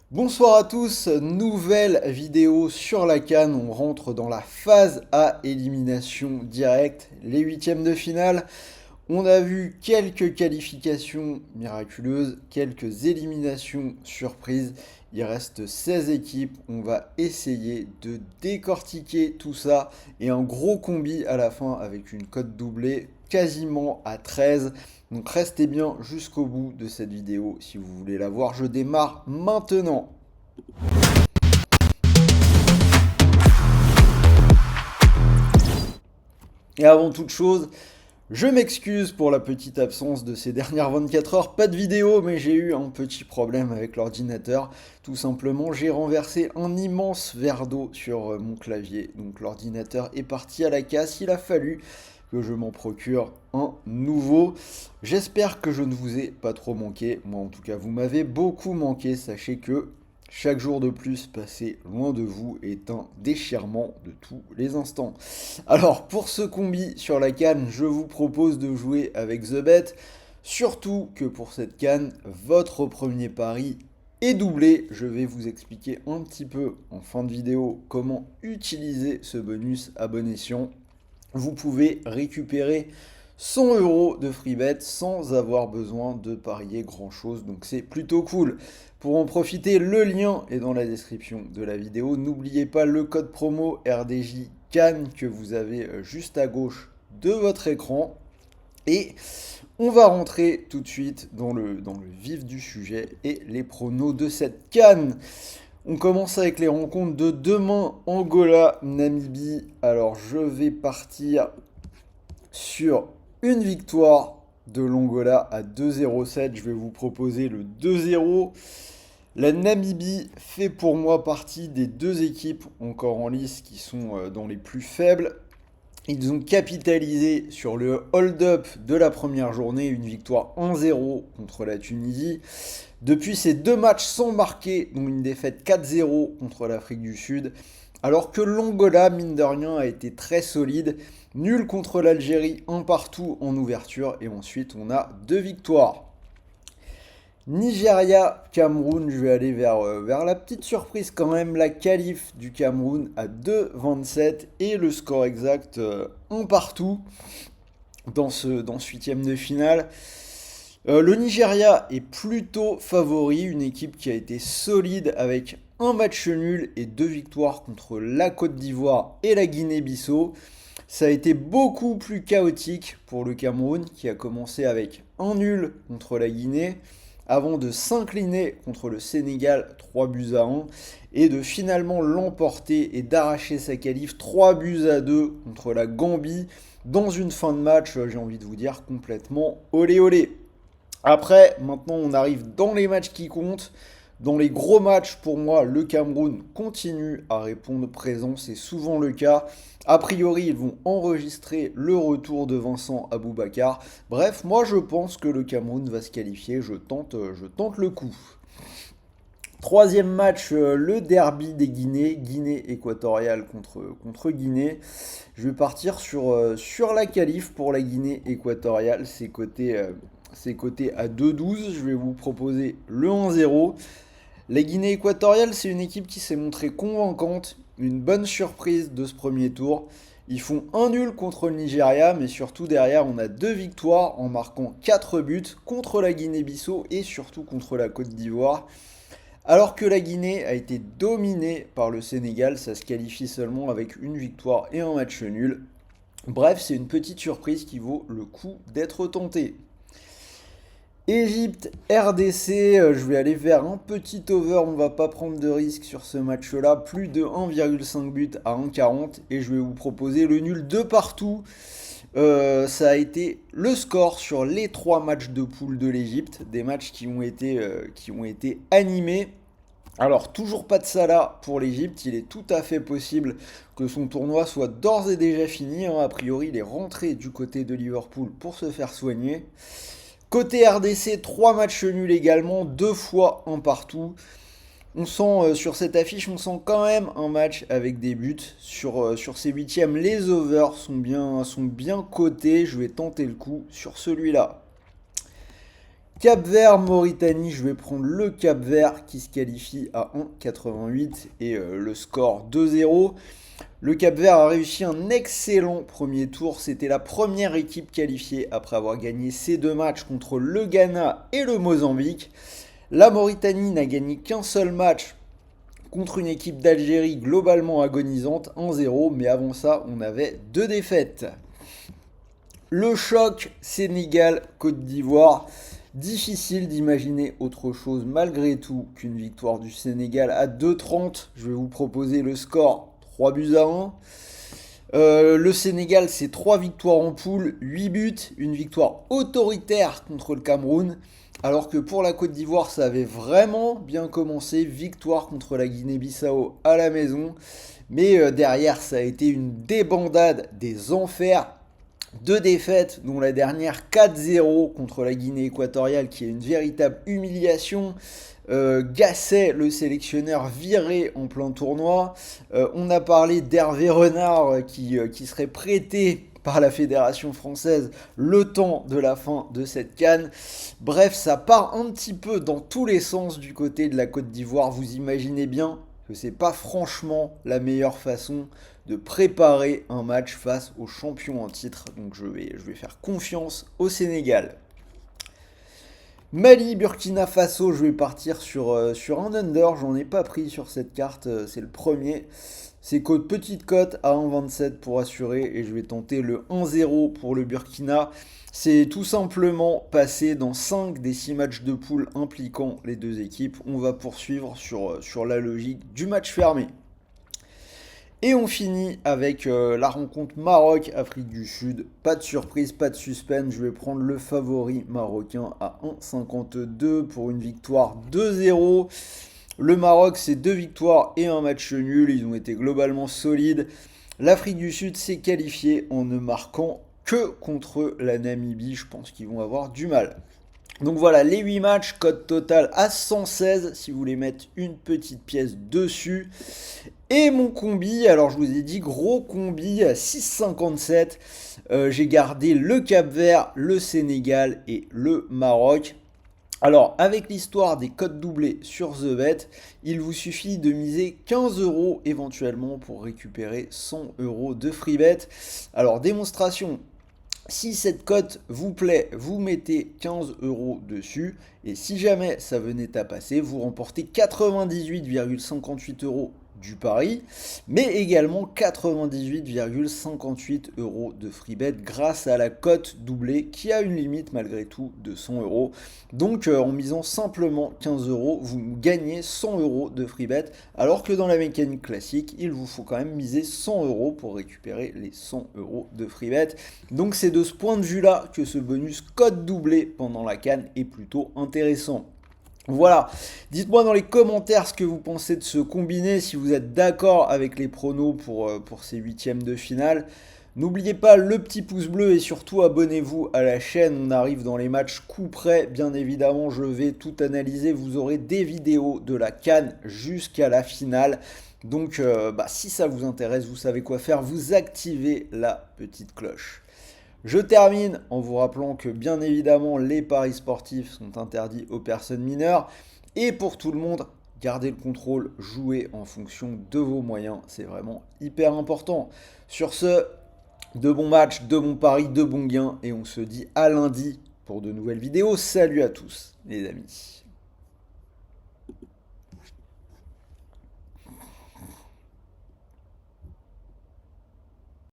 Bonsoir à tous, nouvelle vidéo sur la CAN, on rentre dans la phase à élimination directe, les huitièmes de finale. On a vu quelques qualifications miraculeuses, quelques éliminations surprises. Il reste 16 équipes, on va essayer de décortiquer tout ça et un gros combi à la fin avec une cote doublée quasiment à 13. Donc restez bien jusqu'au bout de cette vidéo si vous voulez la voir. Je démarre maintenant. Et avant toute chose, je m'excuse pour la petite absence de ces dernières 24 heures. Pas de vidéo, mais j'ai eu un petit problème avec l'ordinateur. Tout simplement, j'ai renversé un immense verre d'eau sur mon clavier. Donc l'ordinateur est parti à la casse. Il a fallu que je m'en procure un nouveau. J'espère que je ne vous ai pas trop manqué. Moi, en tout cas, vous m'avez beaucoup manqué. Sachez que chaque jour de plus passé loin de vous est un déchirement de tous les instants. Alors, pour ce combi sur la canne, je vous propose de jouer avec The Bet. Surtout que pour cette canne, votre premier pari est doublé. Je vais vous expliquer un petit peu en fin de vidéo comment utiliser ce bonus à bon escient. Vous pouvez récupérer 100 euros de free bet sans avoir besoin de parier grand chose, donc c'est plutôt cool. Pour en profiter, le lien est dans la description de la vidéo. N'oubliez pas le code promo RDJ CAN que vous avez juste à gauche de votre écran. Et on va rentrer tout de suite dans le vif du sujet et les pronos de cette CAN. On commence avec les rencontres de demain, Angola-Namibie. Alors je vais partir sur une victoire de l'Angola à 2,07. Je vais vous proposer le 2-0. La Namibie fait pour moi partie des deux équipes encore en lice qui sont dans les plus faibles. Ils ont capitalisé sur le hold-up de la première journée, une victoire 1-0 contre la Tunisie. Depuis ces deux matchs sans marquer, dont une défaite 4-0 contre l'Afrique du Sud, alors que l'Angola, mine de rien, a été très solide. Nul contre l'Algérie, un partout en ouverture, et ensuite on a deux victoires. Nigeria, Cameroun, je vais aller vers la petite surprise quand même, la qualif du Cameroun à 2,27 et le score exact un partout dans ce huitième de finale. Le Nigeria est plutôt favori, une équipe qui a été solide avec un match nul et deux victoires contre la Côte d'Ivoire et la Guinée-Bissau. Ça a été beaucoup plus chaotique pour le Cameroun qui a commencé avec un nul contre la Guinée avant de s'incliner contre le Sénégal 3 buts à 1 et de finalement l'emporter et d'arracher sa qualif 3 buts à 2 contre la Gambie dans une fin de match, j'ai envie de vous dire, complètement olé olé. Après, maintenant on arrive dans les matchs qui comptent. Dans les gros matchs, pour moi, le Cameroun continue à répondre présent, c'est souvent le cas. A priori, ils vont enregistrer le retour de Vincent Aboubakar. Bref, moi je pense que le Cameroun va se qualifier, je tente le coup. Troisième match, le derby des Guinées, Guinée équatoriale contre Guinée. Je vais partir sur la qualif pour la Guinée équatoriale, c'est coté à 2,12. Je vais vous proposer le 1-0. La Guinée équatoriale, c'est une équipe qui s'est montrée convaincante, une bonne surprise de ce premier tour. Ils font un nul contre le Nigeria, mais surtout derrière, on a deux victoires en marquant 4 buts contre la Guinée-Bissau et surtout contre la Côte d'Ivoire. Alors que la Guinée a été dominée par le Sénégal, ça se qualifie seulement avec une victoire et un match nul. Bref, c'est une petite surprise qui vaut le coup d'être tentée. Égypte, RDC, je vais aller vers un petit over, on va pas prendre de risque sur ce match-là, plus de 1,5 but à 1,40 et je vais vous proposer le nul de partout. Ça a été le score sur les trois matchs de poule de l'Égypte, des matchs qui ont été animés. Alors toujours pas de Salah pour l'Égypte, il est tout à fait possible que son tournoi soit d'ores et déjà fini, hein. A priori il est rentré du côté de Liverpool pour se faire soigner. Côté RDC, 3 matchs nuls également, 2 fois un partout. On sent sur cette affiche, on sent quand même un match avec des buts. Sur ces huitièmes, les overs sont bien cotés. Je vais tenter le coup sur celui-là. Cap-Vert, Mauritanie, je vais prendre le Cap-Vert qui se qualifie à 1,88 et le score 2-0. Le Cap-Vert a réussi un excellent premier tour. C'était la première équipe qualifiée après avoir gagné ses deux matchs contre le Ghana et le Mozambique. La Mauritanie n'a gagné qu'un seul match contre une équipe d'Algérie globalement agonisante, 1-0, mais avant ça, on avait deux défaites. Le choc Sénégal-Côte d'Ivoire. Difficile d'imaginer autre chose malgré tout qu'une victoire du Sénégal à 2,30. Je vais vous proposer le score 3-1. Le Sénégal, c'est 3 victoires en poule, 8 buts, une victoire autoritaire contre le Cameroun. Alors que pour la Côte d'Ivoire, ça avait vraiment bien commencé. Victoire contre la Guinée-Bissau à la maison. Mais derrière, ça a été une débandade des enfers. Deux défaites, dont la dernière 4-0 contre la Guinée équatoriale, qui est une véritable humiliation. Gasset, le sélectionneur, viré en plein tournoi. On a parlé d'Hervé Renard qui serait prêté par la Fédération française le temps de la fin de cette CAN. Bref, ça part un petit peu dans tous les sens du côté de la Côte d'Ivoire. Vous imaginez bien que c'est pas franchement la meilleure façon de préparer un match face aux champions en titre. Donc je vais faire confiance au Sénégal. Mali, Burkina Faso, je vais partir sur un under, j'en ai pas pris sur cette carte, c'est le premier. C'est petite cote à 1,27 pour assurer et je vais tenter le 1-0 pour le Burkina. C'est tout simplement passé dans 5 des 6 matchs de poule impliquant les deux équipes. On va poursuivre sur la logique du match fermé. Et on finit avec la rencontre Maroc-Afrique du Sud. Pas de surprise, pas de suspense. Je vais prendre le favori marocain à 1,52 pour une victoire 2-0. Le Maroc, c'est 2 victoires et un match nul. Ils ont été globalement solides. L'Afrique du Sud s'est qualifiée en ne marquant que contre la Namibie. Je pense qu'ils vont avoir du mal. Donc voilà, les 8 matchs, cote totale à 116 si vous voulez mettre une petite pièce dessus. Et mon combi, alors je vous ai dit gros combi à 6,57. J'ai gardé le Cap-Vert, le Sénégal et le Maroc. Alors, avec l'histoire des cotes doublés sur TheBet, il vous suffit de miser 15 € éventuellement pour récupérer 100 € de free bet. Alors, démonstration. Si cette cote vous plaît, vous mettez 15 € dessus. Et si jamais ça venait à passer, vous remportez 98,58 € du pari, mais également 98,58 € de free bet grâce à la cote doublée qui a une limite malgré tout de 100 €. Donc en misant simplement 15 €, vous gagnez 100 € de free bet, alors que dans la mécanique classique, il vous faut quand même miser 100 € pour récupérer les 100 € de free bet. Donc c'est de ce point de vue-là que ce bonus cote doublé pendant la CAN est plutôt intéressant. Voilà, dites-moi dans les commentaires ce que vous pensez de ce combiné, si vous êtes d'accord avec les pronos pour ces huitièmes de finale. N'oubliez pas le petit pouce bleu et surtout abonnez-vous à la chaîne, on arrive dans les matchs coup près, bien évidemment je vais tout analyser, vous aurez des vidéos de la CAN jusqu'à la finale. Donc si ça vous intéresse, vous savez quoi faire, vous activez la petite cloche. Je termine en vous rappelant que bien évidemment les paris sportifs sont interdits aux personnes mineures et pour tout le monde, gardez le contrôle, jouez en fonction de vos moyens, c'est vraiment hyper important. Sur ce, de bons matchs, de bons paris, de bons gains et on se dit à lundi pour de nouvelles vidéos. Salut à tous les amis.